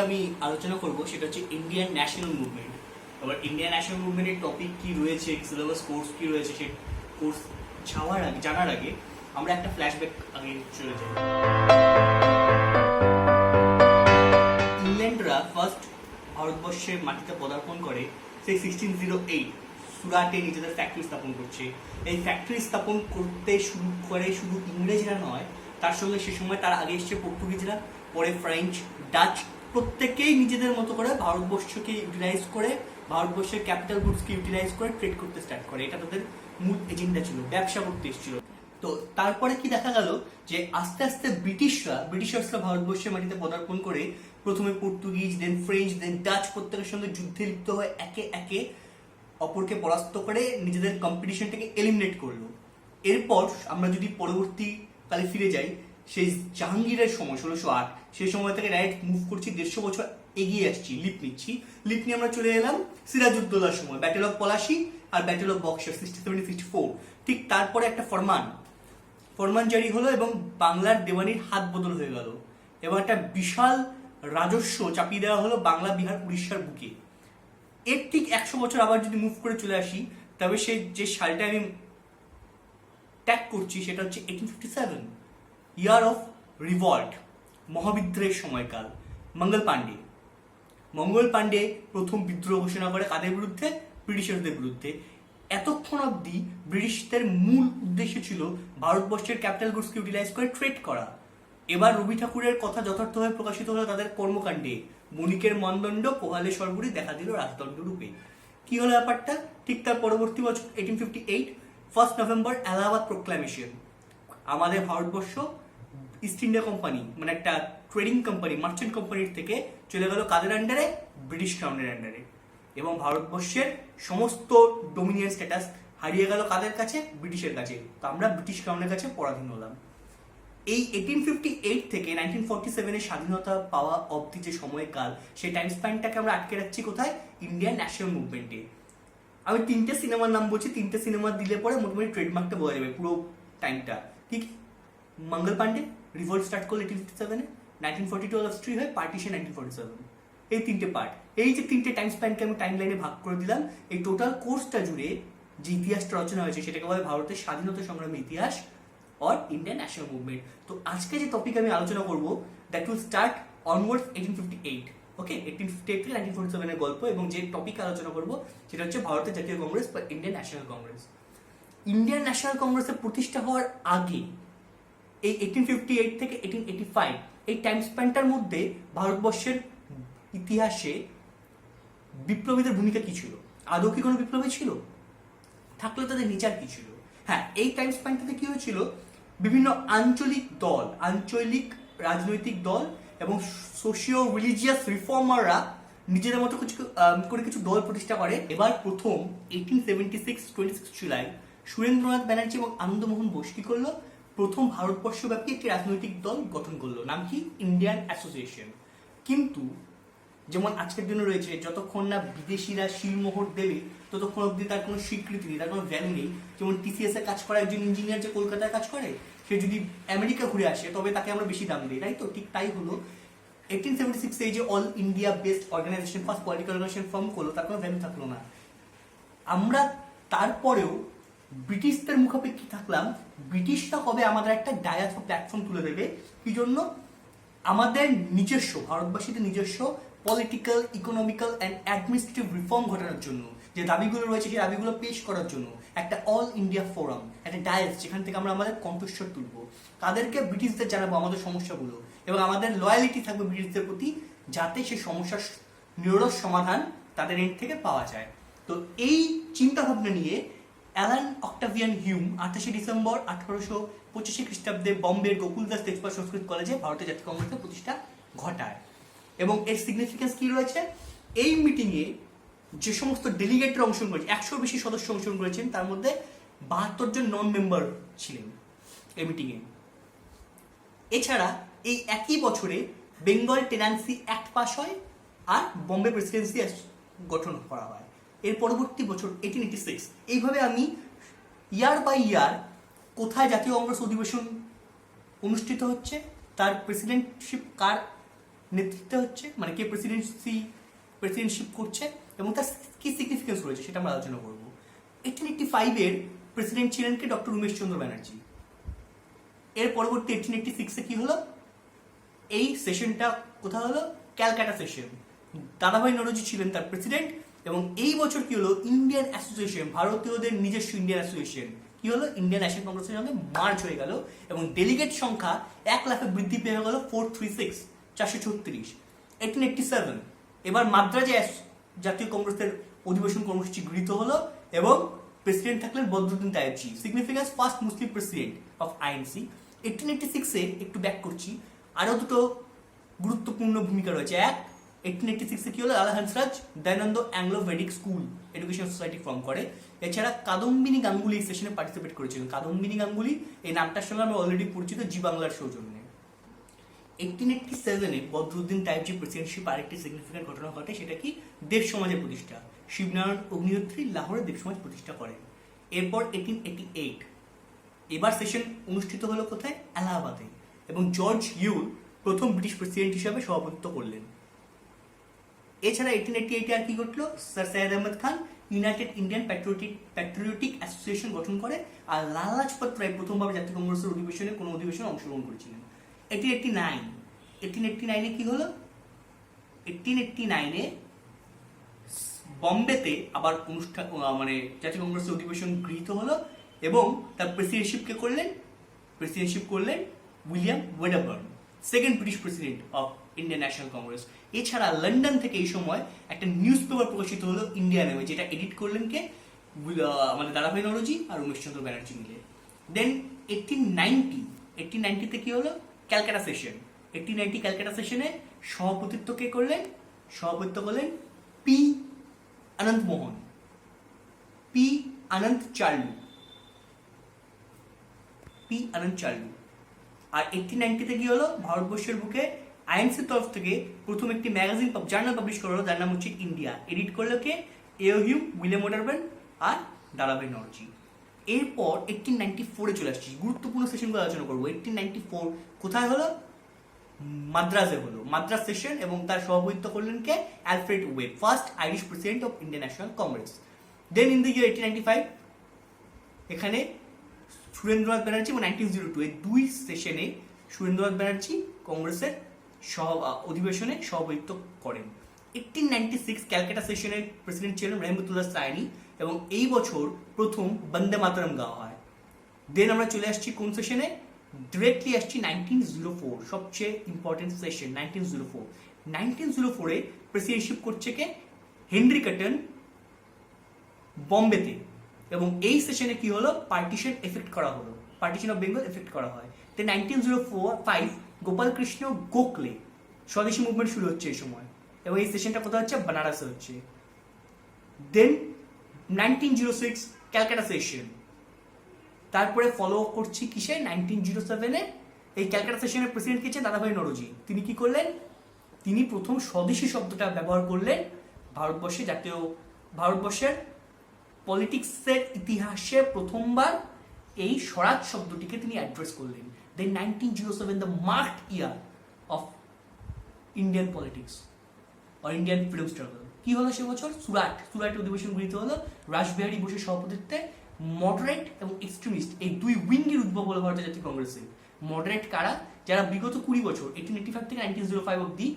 আমি আলোচনা করব সেটা হচ্ছে ইন্ডিয়ান ন্যাশনাল মুভমেন্ট। এবার ইন্ডিয়ান ন্যাশনাল মুভমেন্টের টপিক কি রয়েছে, সিলেবাস কোর্স কি রয়েছে, সেই কোর্স জানার আগে আমরা একটা ফ্ল্যাশব্যাক আগে চলে যাই। ইংল্যান্ডরা ফার্স্ট ভারতবর্ষের মাটিতে পদার্পণ করে সেই 1608 সুরাটে নিজেদের ফ্যাক্টরি স্থাপন করছে। এই ফ্যাক্টরি স্থাপন করতে শুরু করে শুধু ইংরেজরা নয়, তার সঙ্গে সে সময় তার আগে এসছে পর্তুগিজরা, পরে ফ্রেঞ্চ, ডাচ, প্রত্যেকেই নিজেদের মতো করে ভারতবর্ষকে ইউটিলাইজ করে, ভারতবর্ষের ক্যাপিটাল গুডসকে ইউটিলাইজ করে ট্রেড করতে স্টার্ট করে। এটা তাদের মূল এজেন্ডা ছিল, ব্যবসা করতে এসেছিল। তো তারপরে কি দেখা গেল যে আস্তে আস্তে ব্রিটিশার্সরা ভারতবর্ষের মাটিতে পদার্পণ করে প্রথমে পর্তুগিজ, দেন ফ্রেঞ্চ, দেন ডাচ প্রত্যেকের সঙ্গে যুদ্ধে লিপ্ত হয়ে একে একে অপরকে পরাস্ত করে নিজেদের কম্পিটিশনটাকে এলিমিনেট করলো। এরপর আমরা যদি পরবর্তীকালে ফিরে যাই, সেই জাহাঙ্গীরের সময় 1608, সেই সময় থেকে ডাইরেক্ট মুভ করছি 150 বছর এগিয়ে আসছি, লিপ নিয়ে আমরা চলে এলাম সিরাজউদ্দৌলার সময়, ব্যাটেল অফ পলাশি আর ব্যাটেল অফ বক্সার 67-64। ঠিক তারপরে একটা ফরমান জারি হলো এবং বাংলার দেওয়ানির হাত বদল হয়ে গেল এবং একটা বিশাল রাজস্ব চাপিয়ে দেওয়া হলো বাংলা, বিহার, উড়িষ্যার বুকে। এর ঠিক 100 বছর আবার যদি মুভ করে চলে আসি, তবে সে যে সালটা আমি ট্যাগ করছি সেটা হচ্ছে 1857, ইয়ার অফ রিভল্ট, মহাবিদ্রোহের সময়কাল। মঙ্গল পাণ্ডে প্রথম বিদ্রোহ ঘোষণা করে কাদের বিরুদ্ধে? ব্রিটিশারদের বিরুদ্ধে। এতক্ষণ অব্দি ব্রিটিশদের মূল উদ্দেশ্য ছিল ভারতবর্ষের ক্যাপিটাল গুডসকে ইউটিলাইজ করে ট্রেড করা। এবার রবি ঠাকুরের কথা যথার্থভাবে প্রকাশিত হলো তাদের কর্মকাণ্ডে। বণিকের মানদণ্ড পোহালে সর্বরি দেখা দিল রাজদণ্ড রূপে। কি হলো ব্যাপারটা? ঠিক তার পরবর্তী বছর 1858, 1 নভেম্বর, এলাহাবাদ প্রোক্লামেশন। আমাদের ভারতবর্ষ ইস্ট ইন্ডিয়া কোম্পানি, মানে একটা ট্রেডিং কোম্পানি, মার্চেন্ট কোম্পানির থেকে চলে গেল কাদের আন্ডারে? ব্রিটিশ ক্রাউনের আন্ডারে। এবং ভারতবর্ষের সমস্ত ডোমিনিয়ন স্ট্যাটাস হারিয়ে গেল কাদের কাছে? ব্রিটিশের কাছে। তো আমরা ব্রিটিশ ক্রাউনের কাছে পরাধীন হলাম। এই 1858 থেকে 1947 স্বাধীনতা পাওয়া অবধি যে সময়কাল, সেই টাইম স্প্যানটাকে আমরা আটকে রাখছি কোথায়? ইন্ডিয়ান ন্যাশনাল মুভমেন্টে। আমি 3টে সিনেমার নাম বলছি, 3টে সিনেমা দিলে পরে মোটামুটি ট্রেডমার্কটা বোঝা যাবে পুরো টাইমটা। ঠিক, মঙ্গল পাণ্ডে রিভোল্ট স্টার্ট করলো 1857-এ, 1942 অস্ট্রি হয়, পার্টিশন 1947। এই 3টে পার্ট, এই যে 3টে টাইম স্প্যানকে আমি টাইম লাইনে ভাগ করে দিলাম। এই টোটাল কোর্সটা জুড়ে যে ইতিহাসটা রচনা হয়েছে সেটাকে বলে ভারতের স্বাধীনতা সংগ্রামের ইতিহাস or Indian National Movement। তো আজকে যে টপিক আমি আলোচনা করব, দ্যাট উইল স্টার্ট অনওয়ার্ডস 1858। ওকে, 1858 থেকে 1947 এর গল্প। এবং যে টপিক আলোচনা করব সেটা হচ্ছে ভারতের জাতীয় কংগ্রেস বা Indian National Congress. Indian national কংগ্রেসের প্রতিষ্ঠা হওয়ার আগে, এই 1858 থেকে 1885, এই টাইম স্প্যানটার মধ্যে ভারতবর্ষের ইতিহাসে বিপ্লবীদের ভূমিকা কি ছিল? আদৌ কি কোনো বিপ্লবী ছিল? থাকলে তাদের বিচার কি ছিল? হ্যাঁ, এই টাইম স্প্যানটাতে কি হয়েছিল? বিভিন্ন আঞ্চলিক রাজনৈতিক দল এবং সোশিও রিলিজিয়াস রিফর্মাররা নিজেদের মতো কিছু দল প্রতিষ্ঠা করে। এবার প্রথম 1876 জুলাই সুরেন্দ্রনাথ ব্যানার্জি এবং আনন্দমোহন বোস কি করলো? প্রথম ভারতবর্ষব্যাপী একটি রাজনৈতিক দল গঠন করলো। নাম কি? Indian association. কিন্তু যেমন আজকের দিনে রয়েছে, যতক্ষণ না বিদেশিরা শিলমোহর দেবে ততক্ষণ অব্দি তার কোনো স্বীকৃতি নেই, তার কোনো ভ্যালু নেই। যেমন টিসিএস এ কাজ করা একজন ইঞ্জিনিয়ার যে কলকাতায় কাজ করে, সে যদি আমেরিকা ঘুরে আসে তবে তাকে আমরা বেশি দাম দিই, তাই তো? ঠিক তাই হলো 1876 এই যে all India based organisation, first political organisation form করলো, তার কোনো ভ্যালু থাকলো না। আমরা তারপরেও ব্রিটিশদের মুখাপেক্ষী থাকলাম। ব্রিটিশরা কবে আমাদের একটা ডায়াস বা প্ল্যাটফর্ম তুলে দেবে? কি জন্য? আমাদের নিজস্ব, ভারতবাসীদের নিজস্ব political, economical and administrative reform ঘটানোর জন্য যে দাবিগুলো রয়েছে, সেই দাবিগুলো পেশ করার জন্য একটা অল ইন্ডিয়া ফোরাম, একটা ডায়াস, যেখান থেকে আমরা আমাদের কণ্ঠস্বর তুলব, তাদেরকে ব্রিটিশদের জানাবো আমাদের সমস্যাগুলো এবং আমাদের লয়ালিটি থাকবে ব্রিটিশদের প্রতি, যাতে সেই সমস্যার নিরস সমাধান তাদের এন্ড থেকে পাওয়া যায়। তো এই চিন্তা ভাবনা নিয়ে অ্যালান অক্টাভিয়ান হিউম 28 ডিসেম্বর 1825 খ্রিস্টাব্দে বম্বের গোকুলদাস তেজপাল সংস্কৃত কলেজে ভারতের জাতীয় কংগ্রেসের প্রতিষ্ঠা ঘটায়। এবং এর সিগনিফিকেন্স কি রয়েছে? এই মিটিংয়ে যে সমস্ত ডেলিগেটরা অংশগ্রহণ করেছে, 100 বেশি সদস্য অংশগ্রহণ করেছেন, তার মধ্যে 72 জন নন মেম্বার ছিলেন এই মিটিংয়ে। এছাড়া এই একই বছরে বেঙ্গল টেনান্সি অ্যাক্ট পাস হয় আর বম্বে প্রেসিডেন্সি গঠন করা হয়। এর পরবর্তী বছর 1886। এইভাবে আমি ইয়ার বাই ইয়ার কোথায় জাতীয় কংগ্রেস অধিবেশন অনুষ্ঠিত হচ্ছে, তার প্রেসিডেন্টশিপ কার নেতৃত্বে হচ্ছে, মানে কে প্রেসিডেন্টশিপ করছে এবং তার কি সিগনিফিকেন্স রয়েছে সেটা আমরা আলোচনা করবো। 1885-এর প্রেসিডেন্ট ছিলেন কে? ডক্টর উমেশ চন্দ্র ব্যানার্জি। এর পরবর্তী 1886-এ কি হলো? এই সেশনটা কোথায় হলো? ক্যালকাটা সেশন। দাদাভাই নরোজি ছিলেন তার প্রেসিডেন্ট এবং এই বছর কি হলো? ইন্ডিয়ান অ্যাসোসিয়েশন, ভারতীয়দের নিজস্ব ইন্ডিয়ান অ্যাসোসিয়েশন কি হলো? ইন্ডিয়ান ন্যাশনাল কংগ্রেসের সঙ্গে মার্চ হয়ে গেল এবং ডেলিগেট সংখ্যা 1 লাখে বৃদ্ধি পেয়ে গেল 436। 1887 এবার মাদ্রাজে জাতীয় কংগ্রেসের অধিবেশন কর্মসূচি গৃহীত হলো এবং প্রেসিডেন্ট থাকলেন Badruddin Tyabji. Significance, first Muslim president of INC. 1886-এ একটু ব্যাক করছি, আরো দুটো গুরুত্বপূর্ণ ভূমিকা রয়েছে। এক, 1886-এ কি হলো? Lala Hansraj Dayanand Anglo Vedic school education society form করে। এছাড়া কাদম্বিনী গাঙ্গুলি এই সেশনে পার্টিসিপেট করেছিলেন। কাদম্বিনী গাঙ্গুলি এই নামটার সঙ্গে আমরা অলরেডি পরিচিত জি বাংলার সৌজন্যে। 1887-এ বদরুদ্দিন তায়েবজি প্রেসিডেন্টশিপ আরেকটি সিগনিফিকেন্ট ঘটনা ঘটে, সেটা কি? দেব সমাজের প্রতিষ্ঠা। শিবনারায়ণ অগ্নিহোত্রী লাহোরে দেব সমাজ প্রতিষ্ঠা করেন। এরপর 1888 এবার সেশন অনুষ্ঠিত হলো কোথায়? এলাহাবাদে এবং জর্জ হিউল প্রথম ব্রিটিশ প্রেসিডেন্ট হিসাবে সভাপতিত্ব করলেন। এছাড়া 1888 আর কি ঘটলো? Sir Syed Ahmad Khan United Indian patriotic association গঠন করে আর লালা লাজপত রায় প্রথমবার জাতীয় কংগ্রেসের অধিবেশনে কোনো অধিবেশনে অংশগ্রহণ করেছিলেন। 1889 কি হলো? 1889-এ বম্বেতে আবার অনুষ্ঠান, মানে জাতীয় কংগ্রেসের অধিবেশন গৃহীত হলো এবং তার প্রেসিডেন্টশিপ করলেন William Wedderburn, second British president of Indian National Congress. এছাড়া লন্ডন থেকে এই সময় একটা নিউজ পেপার প্রকাশিত হলো ইন্ডিয়া নামে, যেটা এডিট করলেন কে? আমাদের দাদাভাই নরোজি আর উমেশচন্দ্র ব্যানার্জি মিলে। দেন 1890-তে কি হলো? ক্যালকাটা সেশন। 1890 ক্যালকাটা সেশনে সভাপতিত্ব কে করলেন? সভাপতিত্ব করলেন পি অনন্ত মোহন, পি অনন্ত চার্লু। আর 1890-তে কি হলো? ভারতবর্ষের বুকে আইএনসির তরফ থেকে প্রথম একটি ম্যাগাজিন জার্নাল পাবলিশ করা হলো, যার নাম হচ্ছে ইন্ডিয়া। এডিট করলো কে? এও হিউম, উইলিয়াম ওডারবার্ন আর দাদাভাই নরজি। এরপর 1894-এ চলে আসছি, গুরুত্বপূর্ণ সেশনগুলো আলোচনা করবো। 1894 কোথায় হলো? মাদ্রাজে হলো, মাদ্রাজ সেশন, এবং তার সভাপতিত্ব করলেন কে? Alfred Webb, first Irish president of Indian National Congress. Then in the year 1895 এখানে সুরেন্দ্রনাথ ব্যানার্জি এবং 1902 এই দুই সেশনে সুরেন্দ্রনাথ ব্যানার্জি কংগ্রেসের অধিবেশনে সভাপতিত্ব করেন। 1896 ক্যালকাটা সেশনের প্রেসিডেন্ট ছিলেন রহমতুল্লাহ সায়নি এবং এই বছর প্রথম বন্দে মাতরম গাওয়া হয়। দেন আমরা চলে আসছি কোন সেশনে? ডিরেক্টলি আসছি 1904, সবচেয়ে ইম্পর্টেন্ট সেশন 1904। 1904-এ প্রেসিডেন্টশিপ করছে কে? হেনরি কটন বম্বেতে, এবং এই সেশনে কি হলো? পার্টিশন অফ বেঙ্গল এফেক্ট করা হয়। দেন 1905 গোপাল কৃষ্ণ গোখলে স্বদেশী মুভমেন্ট শুরু হচ্ছে এই সময়, এবং এই সেশনটা কোথায় হচ্ছে? বানারসে হচ্ছে। দেন 1906 ক্যালকাটা সেশন। তারপরে ফলো করছি কিসে? 1907-এ এই ক্যালকাটা সেশনের প্রেসিডেন্ট কে? দাদাভাই নরোজি। তিনি কি করলেন? তিনি প্রথম স্বদেশী শব্দটা ব্যবহার করলেন ভারতবর্ষের পলিটিক্সের ইতিহাসে প্রথমবার এই স্বরাজ শব্দটিকে তিনি অ্যাড্রেস করলেন। Then 1907 the marked year of Indian politics আর ইন্ডিয়ান ফ্রিডম স্ট্রাগল। কি হলো সে বছর? সুরাট অধিবেশন গৃহীত হলো রাসবিহারী বোসের সভাপতিত্বে। মডারেট এবং এক্সট্রিমিস্ট এই দুই উইঙ্গের উদ্ভব হলো ভারতীয় জাতীয় কংগ্রেসে। মডারেট কারা? যারা বিগত 20 বছর 1885 থেকে 1905 অব্দি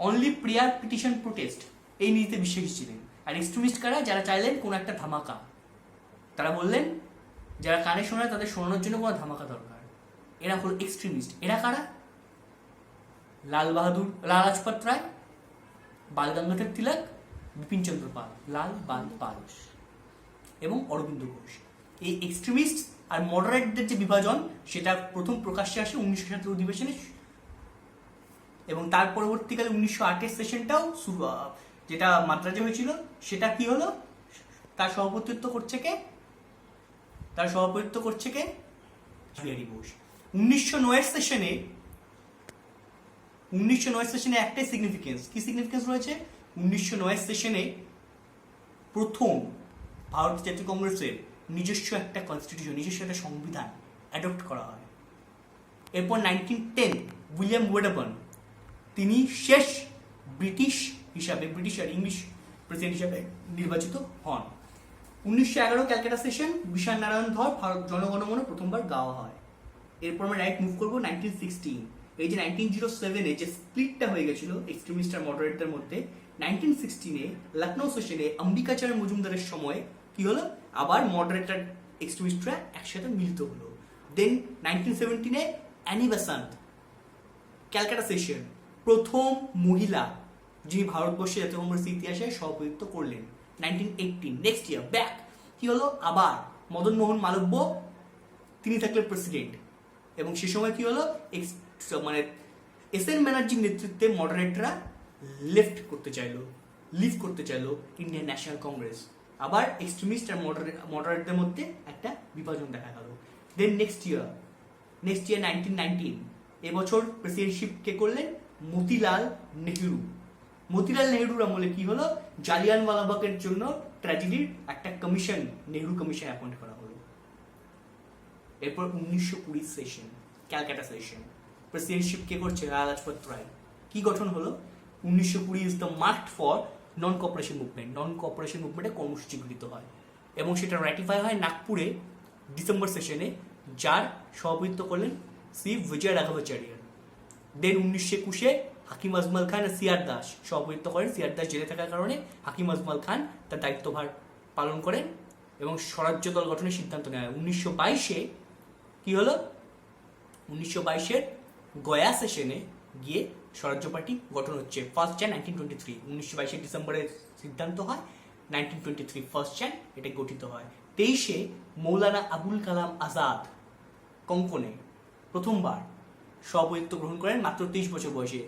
অনলি প্রেয়ার পিটিশন প্রোটেস্ট এই নীতিতে বিশ্বাসী ছিলেন। আর এক্সট্রিমিস্ট কারা? যারা চাইলেন কোনো একটা ধামাকা, তারা বললেন যারা কানে শোনায় তাদের শোনানোর জন্য কোনো ধামাকা দরকার, এরা হলো এক্সট্রিমিস্ট। এরা কারা? লালা লাজপত রায়, বাল গঙ্গাধর তিলক, বিপিন চন্দ্র পাল, লাল বাল পাল এবং অরবিন্দ ঘোষ। এই এক্সট্রিমিস্ট আর মডারেটদের যে বিভাজন সেটা প্রথম প্রকাশ্যে আসে 1907 অধিবেশনে, এবং তার পরবর্তীকালে 1908-এর সেশনটাও যেটা মাদ্রাজে হয়েছিল সেটা কি হলো? তার সভাপতিত্ব করছে কে? রাসবিহারী বোস। 1909-এর সেশনে একটাই সিগনিফিকেন্স। কি সিগনিফিকেন্স রয়েছে? 1909-এর সেশনে প্রথম ভারত জাতীয় কংগ্রেসের নিজস্ব একটা কনস্টিটিউশন, নিজস্ব একটা সংবিধান অ্যাডপ্ট করা হয়। এরপর 1910 উইলিয়াম ওয়েডারবার্ন তিনি শেষ ব্রিটিশ আর ইংলিশ প্রেসিডেন্ট হিসাবে নির্বাচিত হন। 1911 ক্যালকাটা সেশন বিশাল নারায়ণ ধর ভারত জনগণমন প্রথমবার গাওয়া হয়। এরপর আমরা রাইট মুভ করবো 1916। এই যে 1907-এ যে স্প্লিটটা হয়ে গেছিল এক্সট্রিমিস্ট আর মডারেটদের মধ্যে, 1916-এ লখনৌ সেশনে অম্বিকাচার্য মজুমদারের সময় কি হলো, আবার মডারেট আর এক্সট্রিমিস্টরা একসাথে মিলিত হলো। দেন 1917-এ অ্যানি বেসান্ট ক্যালকাটা সেশন, প্রথম মহিলা যিনি ভারতবর্ষের জাতীয় কংগ্রেসের ইতিহাসে সভাপতিত্ব করলেন। 1918 নেক্সট ইয়ার ব্যাক কি হলো, আবার মদন মোহন মালব্য তিনি থাকলেন প্রেসিডেন্ট, এবং সে সময় কি হলো, মানে এস.এন. ব্যানার্জির নেতৃত্বে মডারেটরা লিভ করতে চাইলো ইন্ডিয়ান ন্যাশনাল কংগ্রেস। আবার এক্সট্রিমিস্ট আর মডারেটদের মধ্যে একটা বিভাজন দেখা গেল। দেন নেক্সট ইয়ার 1919, এবছর প্রেসিডেন্টশিপ কে করলেন, মতিলাল নেহরুর আমলে কি হলো, জালিয়ানওয়ালাবাগের জন্য ট্র্যাজেডির একটা কমিশন, নেহরু কমিশন অ্যাপয়েন্ট করা হলো। এরপর 1920 সেশন ক্যালকাটা সেশন, প্রেসিডেন্টশিপ কে করছে, লালা লাজপত রায়। কি গঠন হলো, 1920 is the marked for non cooperation মুভমেন্টে কর্মসূচি গৃহীত হয় এবং সেটা রাটিফাই হয় নাগপুরে ডিসেম্বর সেশনে, যার সভাপতিত্ব করলেন শ্রী বিজয় রাঘবাচার্য। দেন 1921-এ হাকিম আজমল খান আর সিআর দাস সভাপতিত্ব করেন। সিআর দাস জেলে থাকার কারণে হাকিম আজমল খান তার দায়িত্বভার পালন করেন এবং স্বরাজ্য দল গঠনের সিদ্ধান্ত নেয়। 1922-এ কি হলো, 1922-এর গয়া সেশনে গিয়ে স্বরাজ্য পার্টি গঠন হচ্ছে 1 জানুয়ারি 1923। 1922-এর ডিসেম্বরের সিদ্ধান্ত হয়, 1923 1 জানুয়ারি এটা গঠিত হয়। 23-এ মৌলানা আবুল কালাম আজাদ কঙ্কনে প্রথমবার সভাপতিত্ব গ্রহণ করেন মাত্র 23 বছর বয়সে।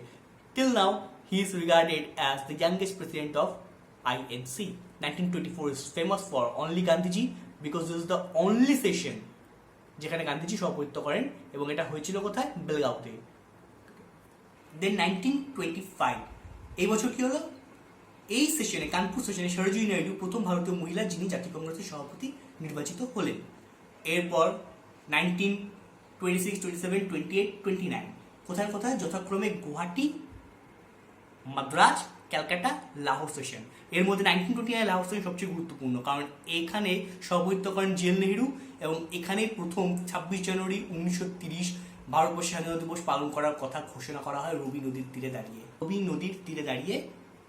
Till now he is regarded as the youngest president of INC। 1924 is famous for only Gandhiji because this is the only session যেখানে গান্ধীজি সভাপতিত্ব করেন এবং এটা হয়েছিল কোথায়, বেলগাঁওতে। দেন 1925 এই বছর কি হলো, এই সেশনে কানপুর সেশনে সরোজিনী নাইডু প্রথম ভারতীয় মহিলা যিনি জাতীয় কংগ্রেসের সভাপতি নির্বাচিত হলেন। এরপর 1926, 27, 28, 29 কোথায় যথাক্রমে গুয়াহাটি, মাদ্রাজ, ক্যালকাটা, লাহোর সেশন। এর মধ্যে 1929 লাহোর সেশন সবচেয়ে গুরুত্বপূর্ণ, কারণ এখানে সভাপতিত্ব করেন জেল নেহরু এবং এখানে প্রথম 26 জানুয়ারি 1930 ভারতবর্ষের স্বাধীনতা দিবস পালন করার কথা ঘোষণা করা হয়। রবি নদীর তীরে দাঁড়িয়ে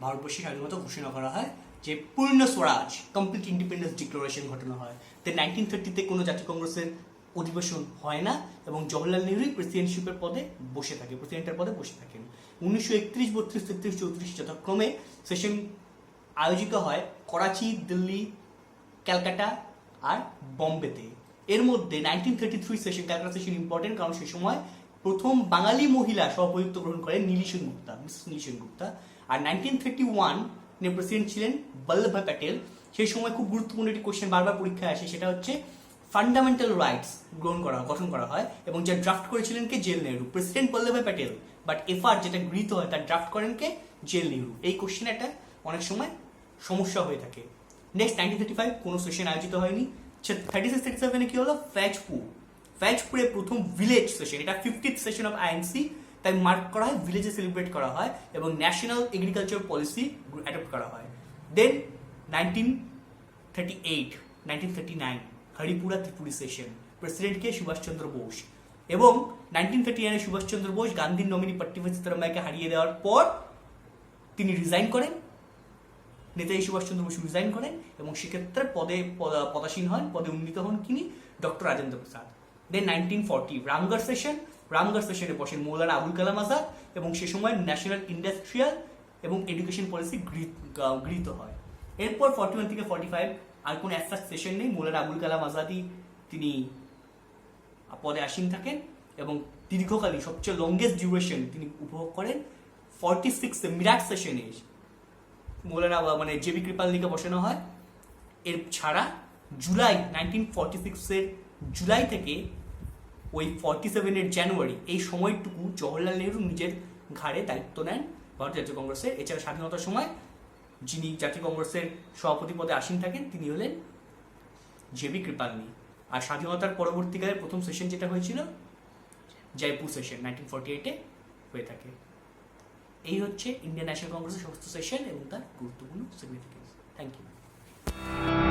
ভারতবর্ষের স্বাধীনতা ঘোষণা করা হয়, যে পূর্ণ স্বরাজ কমপ্লিট ইন্ডিপেন্ডেন্স ডিক্লারেশন ঘটানো হয়। তো 1930-তে কোনো জাতীয় কংগ্রেসের অধিবেশন হয় না এবং জওহরলাল নেহরুই প্রেসিডেন্টের পদে বসে থাকেন। 1931, 32, 33, 34 যথাক্রমে সেশন আয়োজিত হয় করাচি, দিল্লি, ক্যালকাটা আর বম্বেতে। এর মধ্যে 1933 সেশন ক্যালকাটা সেশন ইম্পর্টেন্ট, কারণ সেই সময় প্রথম বাঙালি মহিলা সভাপতিত্ব গ্রহণ করেন মিস নীল গুপ্তা। আর 1931 প্রেসিডেন্ট ছিলেন বল্লভভাই প্যাটেল। সেই সময় খুব গুরুত্বপূর্ণ একটি কোশ্চেন বারবার পরীক্ষায় আসে, সেটা হচ্ছে ফান্ডামেন্টাল রাইটস গঠন করা হয় এবং যা ড্রাফট করেছিলেন কে, জেল Nehru. President Vallabhbhai Patel, but FR যেটা গৃহীত হয় তার ড্রাফট করেন কে, জেল নেহরু। এই কোশ্চেন একটা অনেক সময় সমস্যা হয়ে থাকে। নেক্সট 1935 কোনো সেশন আয়োজিত হয়নি। 36, 37-এ কি হলো, ফ্যাজপুরে প্রথম ভিলেজ সেশন, এটা 50th সেশন অফ INC, তাই মার্ক করা হয়, ভিলেজে সেলিব্রেট করা হয় এবং ন্যাশনাল এগ্রিকালচার পলিসি অ্যাডপ্ট করা হয়। দেন 1939 হরিপুরা ত্রিপুরি সেশন, প্রেসিডেন্ট কে, সুভাষচন্দ্র বোস। এবং 1939-এ সুভাষচন্দ্র বোস গান্ধীর নমিনি পট্টিভাই সীতারামাইকে হারিয়ে দেওয়ার পর তিনি রিজাইন করেন, নেতাজি সুভাষচন্দ্র বসু রিজাইন করেন এবং সেক্ষেত্রে পদাসীন হন, পদে উন্নীত হন তিনি, ডক্টর রাজেন্দ্র প্রসাদ। দেন 1940 রামগড় সেশনে বসেন মৌলানা আবুল কালাম আজাদ এবং সে সময় ন্যাশনাল ইন্ডাস্ট্রিয়াল এবং এডুকেশন পলিসি গৃহীত হয়। এরপর 41 থেকে 45 আর কোনো অ্যাসাক সেশন নেই। মৌলানা আবুল কালাম আজাদই তিনি পদে আসীন থাকেন এবং দীর্ঘকালীন সবচেয়ে লংগেস্ট ডিউরেশন তিনি উপভোগ করেন। 46 মিরাট সেশনে মৌলানা জেবি কৃপালনিকে বসানো হয়। এর ছাড়া জুলাই 1946-এর জুলাই থেকে ওই 47-এর জানুয়ারি এই সময়টুকু জওহরলাল নেহরু নিজের ঘাড়ে দায়িত্ব নেন ভারতীয় জাতীয় কংগ্রেসের। এছাড়া স্বাধীনতার সময় যিনি জাতীয় কংগ্রেসের সভাপতি পদে আসীন থাকেন তিনি হলেন জেবি কৃপালনি। আর স্বাধীনতার পরবর্তীকালে প্রথম সেশন যেটা হয়েছিল জয়পুর সেশন 1948-এ হয়ে থাকে। এই হচ্ছে ইন্ডিয়ান ন্যাশনাল কংগ্রেসের সমস্ত সেশন এবং তার গুরুত্বপূর্ণ সিগনিফিকেন্স। Thank you.